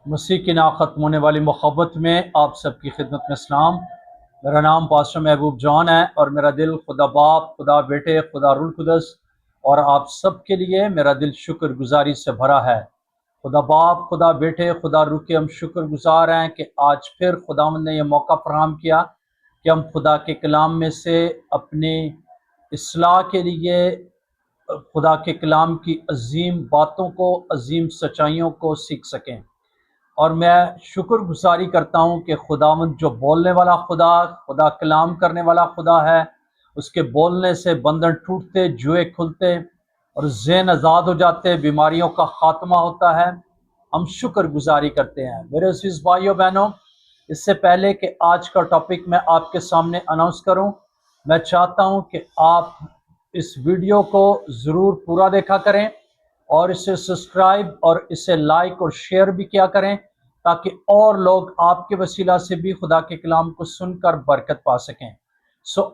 مسیح کی ختم ہونے والی محبت میں آپ سب کی خدمت میں سلام۔ میرا نام پاسٹر محبوب جان ہے اور میرا دل خدا باپ، خدا بیٹے، خدا روح القدس اور آپ سب کے لیے میرا دل شکر گزاری سے بھرا ہے۔ خدا باپ، خدا بیٹے، خدا روح کے ہم شکر گزار ہیں کہ آج پھر خداوند نے یہ موقع فراہم کیا کہ ہم خدا کے کلام میں سے اپنی اصلاح کے لیے خدا کے کلام کی عظیم باتوں کو، عظیم سچائیوں کو سیکھ سکیں۔ اور میں شکر گزاری کرتا ہوں کہ خداوند جو بولنے والا خدا کلام کرنے والا خدا ہے، اس کے بولنے سے بندھن ٹوٹتے، جوئے کھلتے اور ذہن آزاد ہو جاتے، بیماریوں کا خاتمہ ہوتا ہے۔ ہم شکر گزاری کرتے ہیں۔ میرے عزیز بھائیوں بہنوں، اس سے پہلے کہ آج کا ٹاپک میں آپ کے سامنے اناؤنس کروں، میں چاہتا ہوں کہ آپ اس ویڈیو کو ضرور پورا دیکھا کریں اور اسے سبسکرائب اور اسے لائک اور شیئر بھی کیا کریں تاکہ اور لوگ آپ کے وسیلہ سے بھی خدا کے کلام کو سن کر برکت پا سکیں۔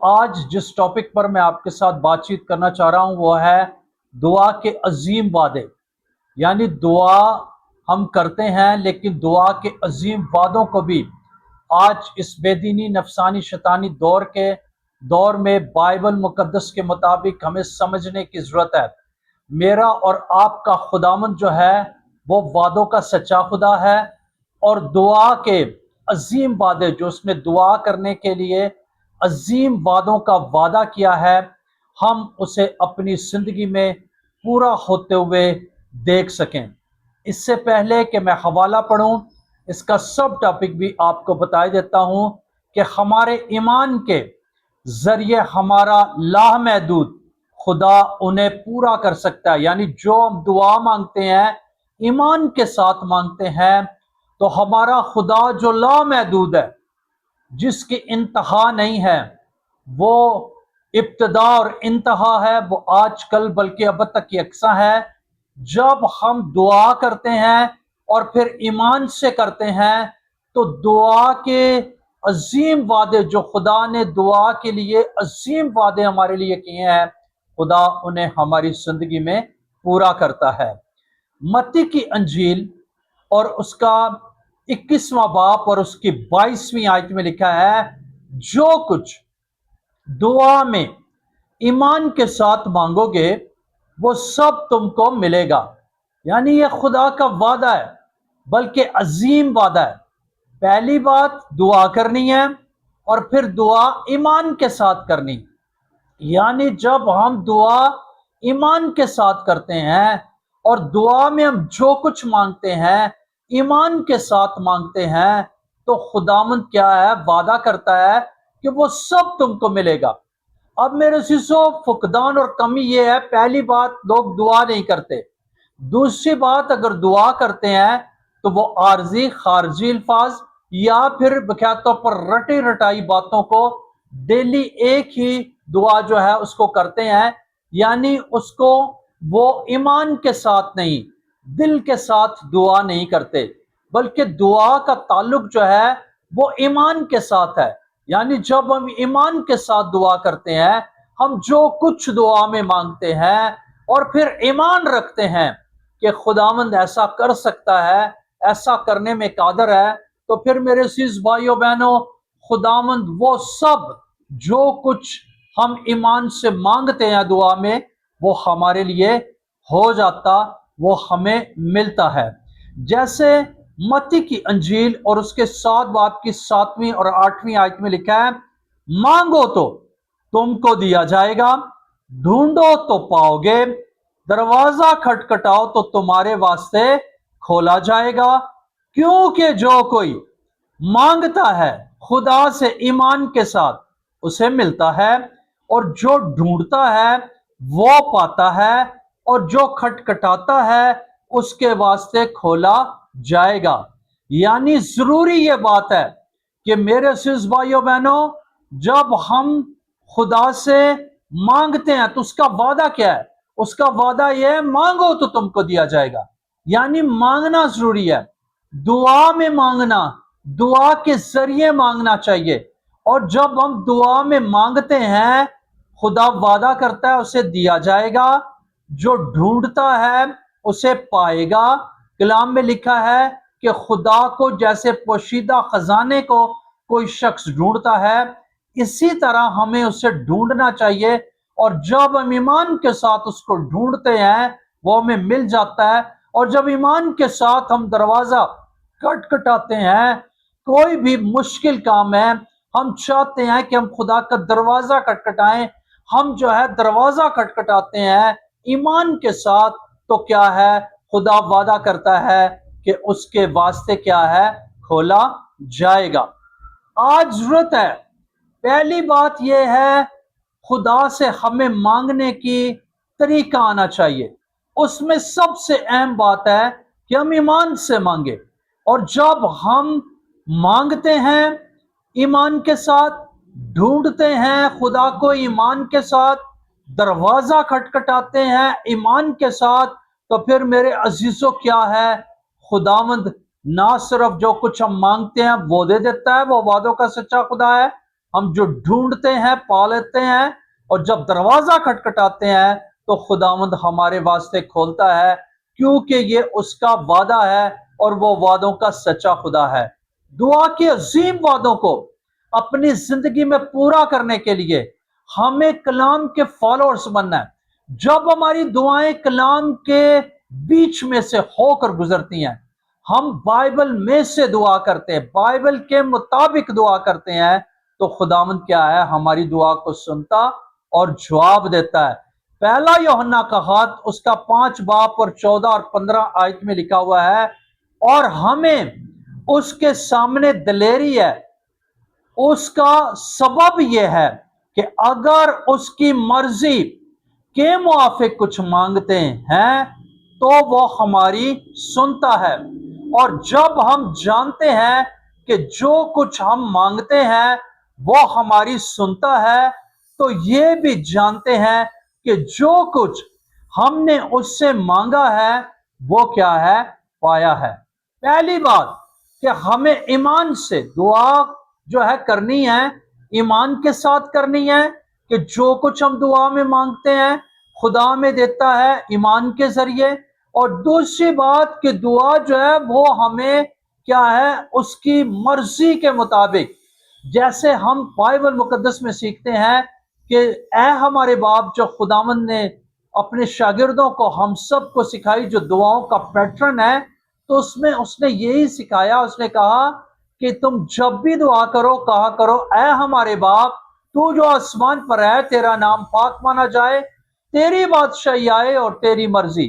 آج جس ٹاپک پر میں آپ کے ساتھ بات چیت کرنا چاہ رہا ہوں وہ ہے دعا کے عظیم وعدے۔ یعنی دعا ہم کرتے ہیں لیکن دعا کے عظیم وعدوں کو بھی آج اس بے دینی، نفسانی، شیطانی دور میں بائبل مقدس کے مطابق ہمیں سمجھنے کی ضرورت ہے۔ میرا اور آپ کا خداوند جو ہے وہ وعدوں کا سچا خدا ہے، اور دعا کے عظیم وعدے جو اس نے دعا کرنے کے لیے عظیم وعدوں کا وعدہ کیا ہے، ہم اسے اپنی زندگی میں پورا ہوتے ہوئے دیکھ سکیں۔ اس سے پہلے کہ میں حوالہ پڑھوں، اس کا سب ٹاپک بھی آپ کو بتا دیتا ہوں کہ ہمارے ایمان کے ذریعے ہمارا لامحدود خدا انہیں پورا کر سکتا ہے۔ یعنی جو ہم دعا مانگتے ہیں، ایمان کے ساتھ مانگتے ہیں، تو ہمارا خدا جو لامحدود ہے، جس کی انتہا نہیں ہے، وہ ابتدا اور انتہا ہے، وہ آج کل بلکہ اب تک یکساں ہے۔ جب ہم دعا کرتے ہیں اور پھر ایمان سے کرتے ہیں تو دعا کے عظیم وعدے جو خدا نے دعا کے لیے عظیم وعدے ہمارے لیے کیے ہیں، خدا انہیں ہماری زندگی میں پورا کرتا ہے۔ متی کی انجیل اور اس کا 21واں باب اور اس کی 22ویں آیت میں لکھا ہے، جو کچھ دعا میں ایمان کے ساتھ مانگو گے وہ سب تم کو ملے گا۔ یعنی یہ خدا کا وعدہ ہے، بلکہ عظیم وعدہ ہے۔ پہلی بات دعا کرنی ہے اور پھر دعا ایمان کے ساتھ کرنی۔ یعنی جب ہم دعا ایمان کے ساتھ کرتے ہیں اور دعا میں ہم جو کچھ مانگتے ہیں ایمان کے ساتھ مانگتے ہیں، تو خداوند کیا ہے، وعدہ کرتا ہے کہ وہ سب تم کو ملے گا۔ اب میرے عزیزو، فقدان اور کمی یہ ہے، پہلی بات لوگ دعا نہیں کرتے۔ دوسری بات، اگر دعا کرتے ہیں تو وہ عارضی، خارجی الفاظ یا پھر بقیہ طور پر رٹی رٹائی باتوں کو ڈیلی ایک ہی دعا جو ہے اس کو کرتے ہیں، یعنی اس کو وہ ایمان کے ساتھ نہیں، دل کے ساتھ دعا نہیں کرتے، بلکہ دعا کا تعلق جو ہے وہ ایمان کے ساتھ ہے۔ یعنی جب ہم ایمان کے ساتھ دعا کرتے ہیں، ہم جو کچھ دعا میں مانگتے ہیں اور پھر ایمان رکھتے ہیں کہ خداوند ایسا کر سکتا ہے، ایسا کرنے میں قادر ہے، تو پھر میرے عزیز بھائیو بہنوں، خداوند وہ سب جو کچھ ہم ایمان سے مانگتے ہیں دعا میں، وہ ہمارے لیے ہو جاتا، وہ ہمیں ملتا ہے۔ جیسے متی کی انجیل اور اس کے 7 باب کی 7ویں اور 8ویں آیت میں لکھا ہے، مانگو تو تم کو دیا جائے گا، ڈھونڈو تو پاؤ گے، دروازہ کھٹکھٹاؤ تو تمہارے واسطے کھولا جائے گا۔ کیونکہ جو کوئی مانگتا ہے خدا سے ایمان کے ساتھ اسے ملتا ہے، اور جو ڈھونڈتا ہے وہ پاتا ہے، اور جو کھٹکھٹاتا ہے اس کے واسطے کھولا جائے گا۔ یعنی ضروری یہ بات ہے کہ میرے عزیز بھائیو بہنوں، جب ہم خدا سے مانگتے ہیں تو اس کا وعدہ کیا ہے؟ اس کا وعدہ یہ ہے، مانگو تو تم کو دیا جائے گا۔ یعنی مانگنا ضروری ہے، دعا میں مانگنا، دعا کے ذریعے مانگنا چاہیے۔ اور جب ہم دعا میں مانگتے ہیں، خدا وعدہ کرتا ہے اسے دیا جائے گا، جو ڈھونڈتا ہے اسے پائے گا۔ کلام میں لکھا ہے کہ خدا کو جیسے پوشیدہ خزانے کو کوئی شخص ڈھونڈتا ہے، اسی طرح ہمیں اسے ڈھونڈنا چاہیے، اور جب ہم ایمان کے ساتھ اس کو ڈھونڈتے ہیں وہ ہمیں مل جاتا ہے۔ اور جب ایمان کے ساتھ ہم دروازہ کھٹکھٹاتے ہیں، کوئی بھی مشکل کام ہے، ہم چاہتے ہیں کہ ہم خدا کا دروازہ کھٹکھٹائیں، ہم جو ہے دروازہ کھٹکھٹاتے ہیں ایمان کے ساتھ، تو کیا ہے، خدا وعدہ کرتا ہے کہ اس کے واسطے کیا ہے، کھولا جائے گا۔ آج ضرورت ہے، پہلی بات یہ ہے، خدا سے ہمیں مانگنے کی طریقہ آنا چاہیے۔ اس میں سب سے اہم بات ہے کہ ہم ایمان سے مانگے، اور جب ہم مانگتے ہیں ایمان کے ساتھ، ڈھونڈتے ہیں خدا کو ایمان کے ساتھ، دروازہ کھٹکھٹاتے ہیں ایمان کے ساتھ، تو پھر میرے عزیزوں کیا ہے، خداوند نہ صرف جو کچھ ہم مانگتے ہیں وہ دے دیتا ہے، وہ وعدوں کا سچا خدا ہے، ہم جو ڈھونڈتے ہیں پا لیتے ہیں، اور جب دروازہ کھٹکھٹاتے ہیں تو خداوند ہمارے واسطے کھولتا ہے، کیونکہ یہ اس کا وعدہ ہے اور وہ وعدوں کا سچا خدا ہے۔ دعا کے عظیم وعدوں کو اپنی زندگی میں پورا کرنے کے لیے ہمیں کلام کے فالوورز بننا ہے۔ جب ہماری دعائیں کلام کے بیچ میں سے ہو کر گزرتی ہیں، ہم بائبل میں سے دعا کرتے ہیں، بائبل کے مطابق دعا کرتے ہیں، تو خداوند کیا ہے، ہماری دعا کو سنتا اور جواب دیتا ہے۔ پہلا یوحنا کا خط اس کا 5 باب اور 14 اور 15 آیت میں لکھا ہوا ہے، اور ہمیں اس کے سامنے دلیری ہے، اس کا سبب یہ ہے کہ اگر اس کی مرضی کے موافق کچھ مانگتے ہیں تو وہ ہماری سنتا ہے، اور جب ہم جانتے ہیں کہ جو کچھ ہم مانگتے ہیں وہ ہماری سنتا ہے، تو یہ بھی جانتے ہیں کہ جو کچھ ہم نے اس سے مانگا ہے وہ کیا ہے، پایا ہے۔ پہلی بات کہ ہمیں ایمان سے دعا جو ہے کرنی ہے، ایمان کے ساتھ کرنی ہے، کہ جو کچھ ہم دعا میں مانگتے ہیں خدا میں دیتا ہے ایمان کے ذریعے۔ اور دوسری بات کہ دعا جو ہے وہ ہمیں کیا ہے، اس کی مرضی کے مطابق، جیسے ہم بائبل مقدس میں سیکھتے ہیں کہ اے ہمارے باپ، جو خداوند نے اپنے شاگردوں کو، ہم سب کو سکھائی، جو دعاؤں کا پیٹرن ہے، تو اس نے یہی سکھایا، اس نے کہا کہ تم جب بھی دعا کرو کہا کرو، اے ہمارے باپ تو جو آسمان پر ہے، تیرا نام پاک مانا جائے، تیری بادشاہی آئے اور تیری مرضی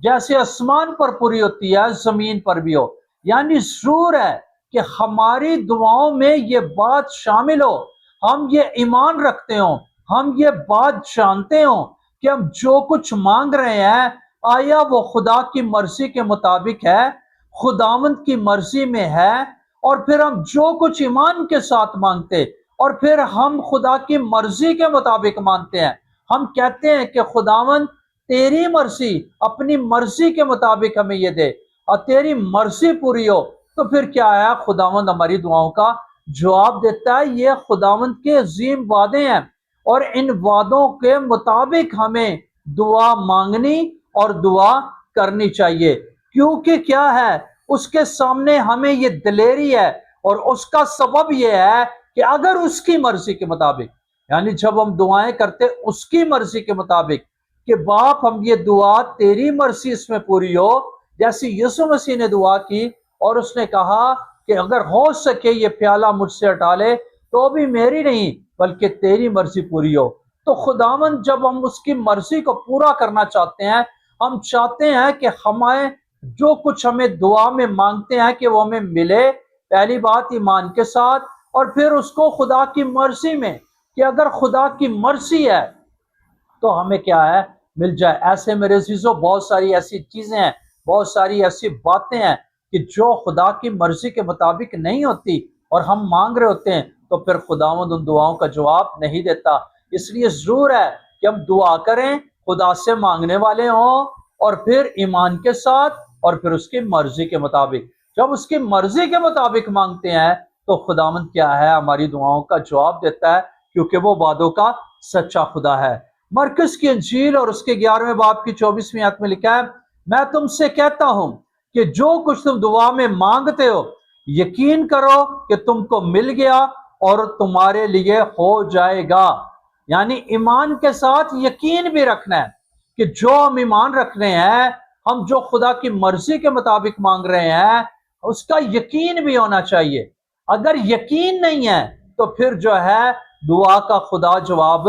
جیسے آسمان پر پوری ہوتی ہے زمین پر بھی ہو۔ یعنی ضرور ہے کہ ہماری دعاؤں میں یہ بات شامل ہو، ہم یہ ایمان رکھتے ہوں، ہم یہ بات جانتے ہوں کہ ہم جو کچھ مانگ رہے ہیں آیا وہ خدا کی مرضی کے مطابق ہے، خداوند کی مرضی میں ہے، اور پھر ہم جو کچھ ایمان کے ساتھ مانگتے اور پھر ہم خدا کی مرضی کے مطابق مانتے ہیں، ہم کہتے ہیں کہ خداوند تیری مرضی، اپنی مرضی کے مطابق ہمیں یہ دے، اور تیری مرضی پوری ہو، تو پھر کیا ہے، خداوند ہماری دعاؤں کا جواب دیتا ہے۔ یہ خداوند کے عظیم وعدے ہیں، اور ان وعدوں کے مطابق ہمیں دعا مانگنی اور دعا کرنی چاہیے، کیونکہ کیا ہے، اس کے سامنے ہمیں یہ دلیری ہے، اور اس کا سبب یہ ہے کہ اگر اس کی مرضی کے مطابق، یعنی جب ہم دعائیں کرتے اس کی مرضی کے مطابق، کہ باپ ہم یہ دعا تیری مرضی اس میں پوری ہو، جیسی یسوع مسیح نے دعا کی اور اس نے کہا کہ اگر ہو سکے یہ پیالہ مجھ سے ہٹا لے، تو بھی میری نہیں بلکہ تیری مرضی پوری ہو۔ تو خداوند جب ہم اس کی مرضی کو پورا کرنا چاہتے ہیں، ہم چاہتے ہیں کہ ہمیں جو کچھ ہمیں دعا میں مانگتے ہیں کہ وہ ہمیں ملے، پہلی بات ایمان کے ساتھ، اور پھر اس کو خدا کی مرضی میں، کہ اگر خدا کی مرضی ہے تو ہمیں کیا ہے، مل جائے۔ ایسے میرے عزیزوں بہت ساری ایسی چیزیں ہیں، بہت ساری ایسی باتیں ہیں کہ جو خدا کی مرضی کے مطابق نہیں ہوتی، اور ہم مانگ رہے ہوتے ہیں، تو پھر خداوند ان دعاؤں کا جواب نہیں دیتا۔ اس لیے ضرور ہے کہ ہم دعا کریں، خدا سے مانگنے والے ہوں، اور پھر ایمان کے ساتھ، اور پھر اس کی مرضی کے مطابق۔ جب اس کی مرضی کے مطابق مانگتے ہیں تو خداوند کیا ہے، ہماری دعاؤں کا جواب دیتا ہے، کیونکہ وہ وعدوں کا سچا خدا ہے۔ مرکز کی انجیل اور اس کے 11ویں باب کی 24ویں آیت میں لکھا ہے، میں تم سے کہتا ہوں کہ جو کچھ تم دعا میں مانگتے ہو یقین کرو کہ تم کو مل گیا اور تمہارے لیے ہو جائے گا۔ یعنی ایمان کے ساتھ یقین بھی رکھنا ہے کہ جو ہم ایمان رکھ رہے ہیں، ہم جو خدا کی مرضی کے مطابق مانگ رہے ہیں، اس کا یقین بھی ہونا چاہیے۔ اگر یقین نہیں ہے تو پھر جو ہے دعا کا خدا جواب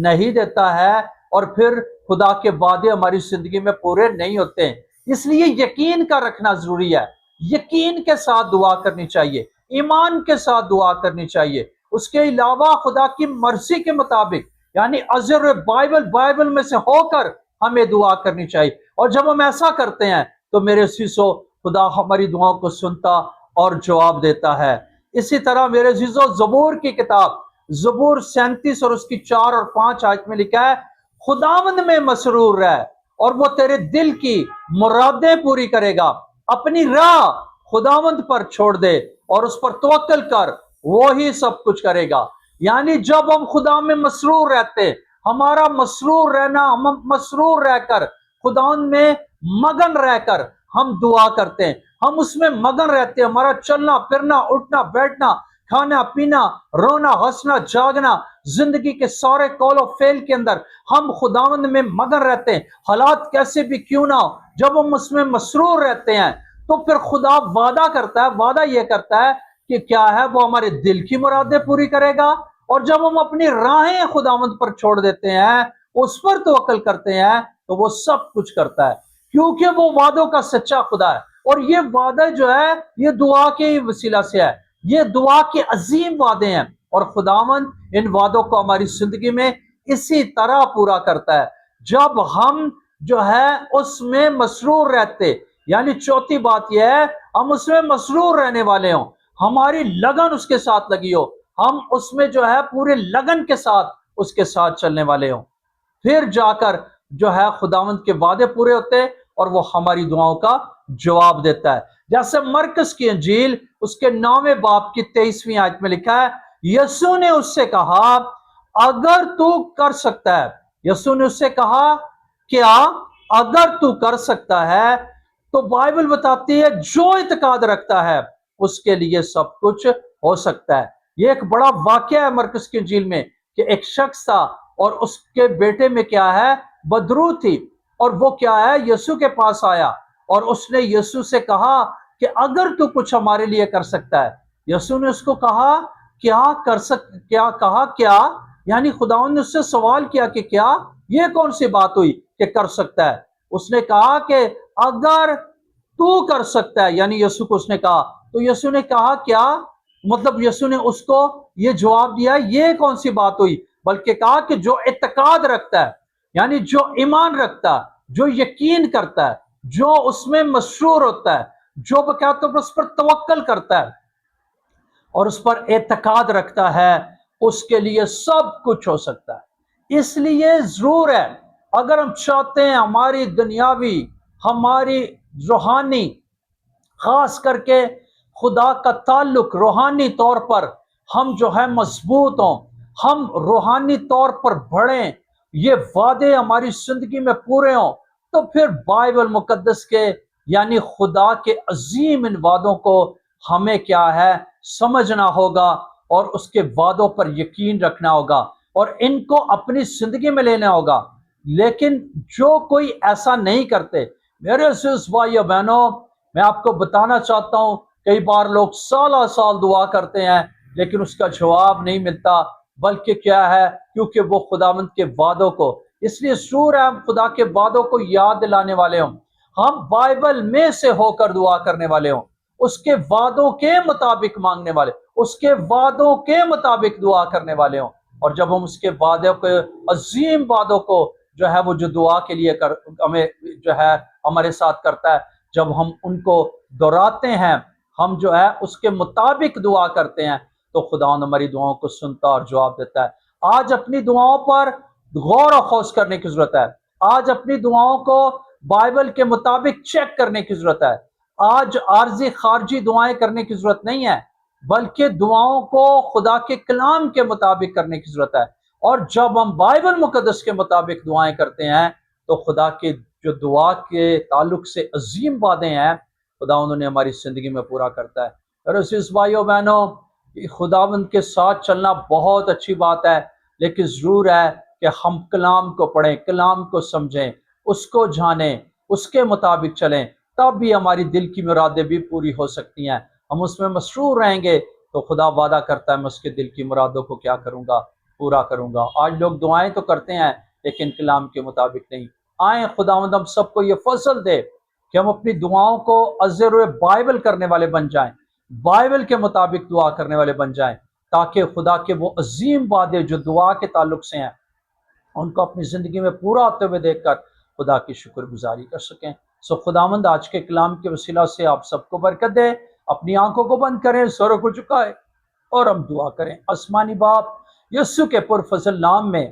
نہیں دیتا ہے، اور پھر خدا کے وعدے ہماری زندگی میں پورے نہیں ہوتے۔ اس لیے یقین کا رکھنا ضروری ہے، یقین کے ساتھ دعا کرنی چاہیے، ایمان کے ساتھ دعا کرنی چاہیے۔ اس کے علاوہ خدا کی مرضی کے مطابق، یعنی ازر بائبل میں سے ہو کر ہمیں دعا کرنی چاہیے۔ اور جب ہم ایسا کرتے ہیں تو میرے عزیزو خدا ہماری دعاؤں کو سنتا اور جواب دیتا ہے۔ اسی طرح میرے عزیزو زبور کی کتاب زبور 37 اور اس کی 4 اور 5 آیت میں لکھا ہے، خداوند میں مسرور رہ اور وہ تیرے دل کی مرادیں پوری کرے گا۔ اپنی راہ خداوند پر چھوڑ دے اور اس پر توکل کر، وہی سب کچھ کرے گا۔ یعنی جب ہم خدا میں مسرور رہتے، ہمارا مسرور رہنا، ہم مسرور رہ کر خداوند میں مگن رہ کر ہم دعا کرتے ہیں، ہم اس میں مگن رہتے ہیں، ہمارا چلنا پھرنا اٹھنا بیٹھنا کھانا پینا رونا ہنسنا جاگنا زندگی کے سارے قول و فعل کے اندر ہم خداوند میں مگن رہتے ہیں، حالات کیسے بھی کیوں نہ ہو۔ جب ہم اس میں مسرور رہتے ہیں تو پھر خدا وعدہ کرتا ہے، وعدہ یہ کرتا ہے کہ کیا ہے، وہ ہمارے دل کی مرادیں پوری کرے گا۔ اور جب ہم اپنی راہیں خداوند پر چھوڑ دیتے ہیں، اس پر توکل کرتے ہیں، تو وہ سب کچھ کرتا ہے، کیونکہ وہ وعدوں کا سچا خدا ہے۔ اور یہ وعدہ جو ہے یہ دعا کے وسیلہ سے ہے، یہ دعا کے عظیم وعدے ہیں، اور خداوند ان وعدوں کو ہماری زندگی میں اسی طرح پورا کرتا ہے جب ہم جو ہے اس میں مسرور رہتے۔ یعنی چوتھی بات یہ ہے، ہم اس میں مسرور رہنے والے ہوں، ہماری لگن اس کے ساتھ لگی ہو، ہم اس میں جو ہے پورے لگن کے ساتھ اس کے ساتھ چلنے والے ہوں، پھر جا کر جو ہے خداوند کے وعدے پورے ہوتے اور وہ ہماری دعاؤں کا جواب دیتا ہے۔ جیسے مرکز کی انجیل اس کے 9ویں باب کی 23ویں آیت میں لکھا ہے، یسوع نے اس سے کہا اگر تو کر سکتا ہے، یسوع نے اس سے کہا کیا اگر تو کر سکتا ہے، تو بائبل بتاتی ہے جو اعتقاد رکھتا ہے اس کے لیے سب کچھ ہو سکتا ہے۔ یہ ایک بڑا واقعہ ہے مرکز کی انجیل میں کہ ایک شخص تھا اور اس کے بیٹے میں کیا ہے، بدرو تھی، اور وہ کیا ہے یسوع کے پاس آیا اور اس نے یسوع سے کہا کہ اگر تو کچھ ہمارے لیے کر سکتا ہے۔ یسوع نے اس کو کہا کیا یعنی خداوند نے اس سے سوال کیا کہ کیا یہ کون سی بات ہوئی کہ کر سکتا ہے۔ اس نے کہا کہ اگر تو کر سکتا ہے، یعنی یسوع کو اس نے کہا، تو یسوع نے کہا کیا، مطلب یسوع نے اس کو یہ جواب دیا یہ کون سی بات ہوئی، بلکہ کہا کہ جو اعتقاد رکھتا ہے، یعنی جو ایمان رکھتا ہے، جو یقین کرتا ہے، جو اس میں مسرور ہوتا ہے، جو بقاعدہ اس پر توکل کرتا ہے اور اس پر اعتقاد رکھتا ہے، اس کے لیے سب کچھ ہو سکتا ہے۔ اس لیے ضرور ہے اگر ہم چاہتے ہیں ہماری دنیاوی، ہماری روحانی، خاص کر کے خدا کا تعلق روحانی طور پر ہم جو ہے مضبوط ہوں، ہم روحانی طور پر بڑھیں، یہ وعدے ہماری زندگی میں پورے ہوں، تو پھر بائبل مقدس کے یعنی خدا کے عظیم ان وعدوں کو ہمیں کیا ہے سمجھنا ہوگا اور اس کے وعدوں پر یقین رکھنا ہوگا اور ان کو اپنی زندگی میں لینا ہوگا۔ لیکن جو کوئی ایسا نہیں کرتے، میرے عزیز بھائیو بہنوں، میں آپ کو بتانا چاہتا ہوں کئی بار لوگ سالہ سال دعا کرتے ہیں لیکن اس کا جواب نہیں ملتا، بلکہ کیا ہے کیونکہ وہ خداوند کے وعدوں کو، اس لیے ضرور ہے ہم خدا کے وعدوں کو یاد دلانے والے ہوں، ہم بائبل میں سے ہو کر دعا کرنے والے ہوں، اس کے وعدوں کے مطابق مانگنے والے، اس کے وعدوں کے مطابق دعا کرنے والے ہوں۔ اور جب ہم اس کے وعدوں کو، عظیم وعدوں کو جو ہے وہ جو دعا کے لیے ہمیں جو ہے ہمارے ساتھ کرتا ہے، جب ہم ان کو دہراتے ہیں، ہم جو ہے اس کے مطابق دعا کرتے ہیں، تو خداوند ہماری دعاؤں کو سنتا اور جواب دیتا ہے۔ آج اپنی دعاؤں پر غور و خوض کرنے کی ضرورت ہے، آج اپنی دعاؤں کو بائبل کے مطابق چیک کرنے کی ضرورت ہے، آج عارضی خارجی دعائیں کرنے کی ضرورت نہیں ہے، بلکہ دعاؤں کو خدا کے کلام کے مطابق کرنے کی ضرورت ہے۔ اور جب ہم بائبل مقدس کے مطابق دعائیں کرتے ہیں تو خدا کے جو دعا کے تعلق سے عظیم وعدے ہیں خداوند نے ہماری زندگی میں پورا کرتا ہے۔ اور عزیز بھائیو بہنوں، خداوند کے ساتھ چلنا بہت اچھی بات ہے، لیکن ضرور ہے کہ ہم کلام کو پڑھیں، کلام کو سمجھیں، اس کو جانیں، اس کے مطابق چلیں، تب بھی ہماری دل کی مرادیں بھی پوری ہو سکتی ہیں۔ ہم اس میں مسرور رہیں گے تو خدا وعدہ کرتا ہے میں اس کے دل کی مرادوں کو کیا کروں گا، پورا کروں گا۔ آج لوگ دعائیں تو کرتے ہیں لیکن کلام کے مطابق نہیں۔ آئیں خداوند ہم سب کو یہ فضل دے کہ ہم اپنی دعاؤں کو از روئے بائبل کرنے والے بن جائیں، بائبل کے مطابق دعا کرنے والے بن جائیں، تاکہ خدا کے وہ عظیم وعدے جو دعا کے تعلق سے ہیں ان کو اپنی زندگی میں پورا ہوتے ہوئے دیکھ کر خدا کی شکر گزاری کر سکیں۔ سو خداوند آج کے کلام کے وسیلہ سے آپ سب کو برکت دے۔ اپنی آنکھوں کو بند کریں، سروں کو جھکائیں اور ہم دعا کریں۔ آسمانی باپ، یسوع کے پرفضل نام میں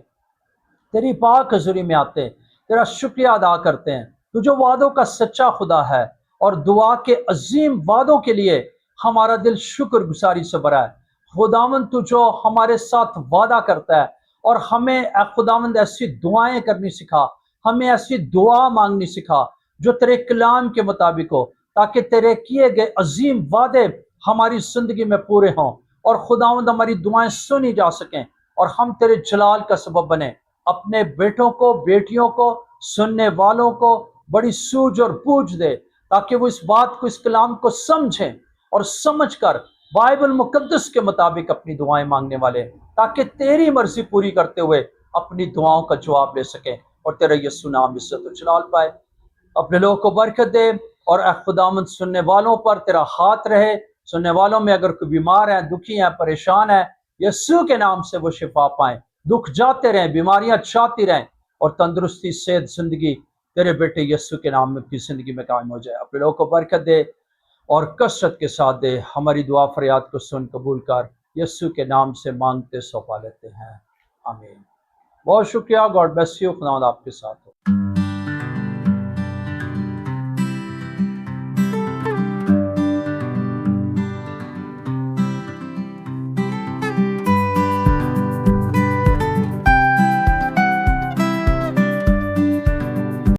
تیری پاک حضوری میں آتے ہیں، تیرا شکریہ ادا کرتے ہیں۔ تو جو وعدوں کا سچا خدا ہے اور دعا کے عظیم وعدوں کے لیے ہمارا دل شکر گزاری سے بھرا ہے۔ خداوند تو جو ہمارے ساتھ وعدہ کرتا ہے اور ہمیں اے خداوند ایسی دعائیں کرنی سکھا، ہمیں ایسی دعا مانگنی سکھا جو تیرے کلام کے مطابق ہو، تاکہ تیرے کیے گئے عظیم وعدے ہماری زندگی میں پورے ہوں اور خداوند ہماری دعائیں سنی جا سکیں اور ہم تیرے جلال کا سبب بنیں۔ اپنے بیٹوں کو، بیٹیوں کو، سننے والوں کو بڑی سوجھ اور بوجھ دے، تاکہ وہ اس بات کو، اس کلام کو سمجھیں اور سمجھ کر بائبل مقدس کے مطابق اپنی دعائیں مانگنے والے، تاکہ تیری مرضی پوری کرتے ہوئے اپنی دعاؤں کا جواب لے سکیں اور تیرا یسوع نام عزت و جلال پائے۔ اپنے لوگوں کو برکت دے اور اے خداوند سننے والوں پر تیرا ہاتھ رہے۔ سننے والوں میں اگر کوئی بیمار ہیں، دکھی ہیں، پریشان ہیں، یسوع کے نام سے وہ شفا پائیں، دکھ جاتے رہیں، بیماریاں جاتی رہیں اور تندرستی، صحت، زندگی تیرے بیٹے یسوع کے نام میں کی زندگی میں قائم ہو جائے۔ اپنے لوگوں کو برکت دے اور کثرت کے ساتھ دے۔ ہماری دعا فریاد کو سن قبول کر، یسوع کے نام سے مانگتے سونپا لیتے ہیں، آمین۔ بہت شکریہ، گاڈ بلیس یو، خداوند آپ کے ساتھ ہو۔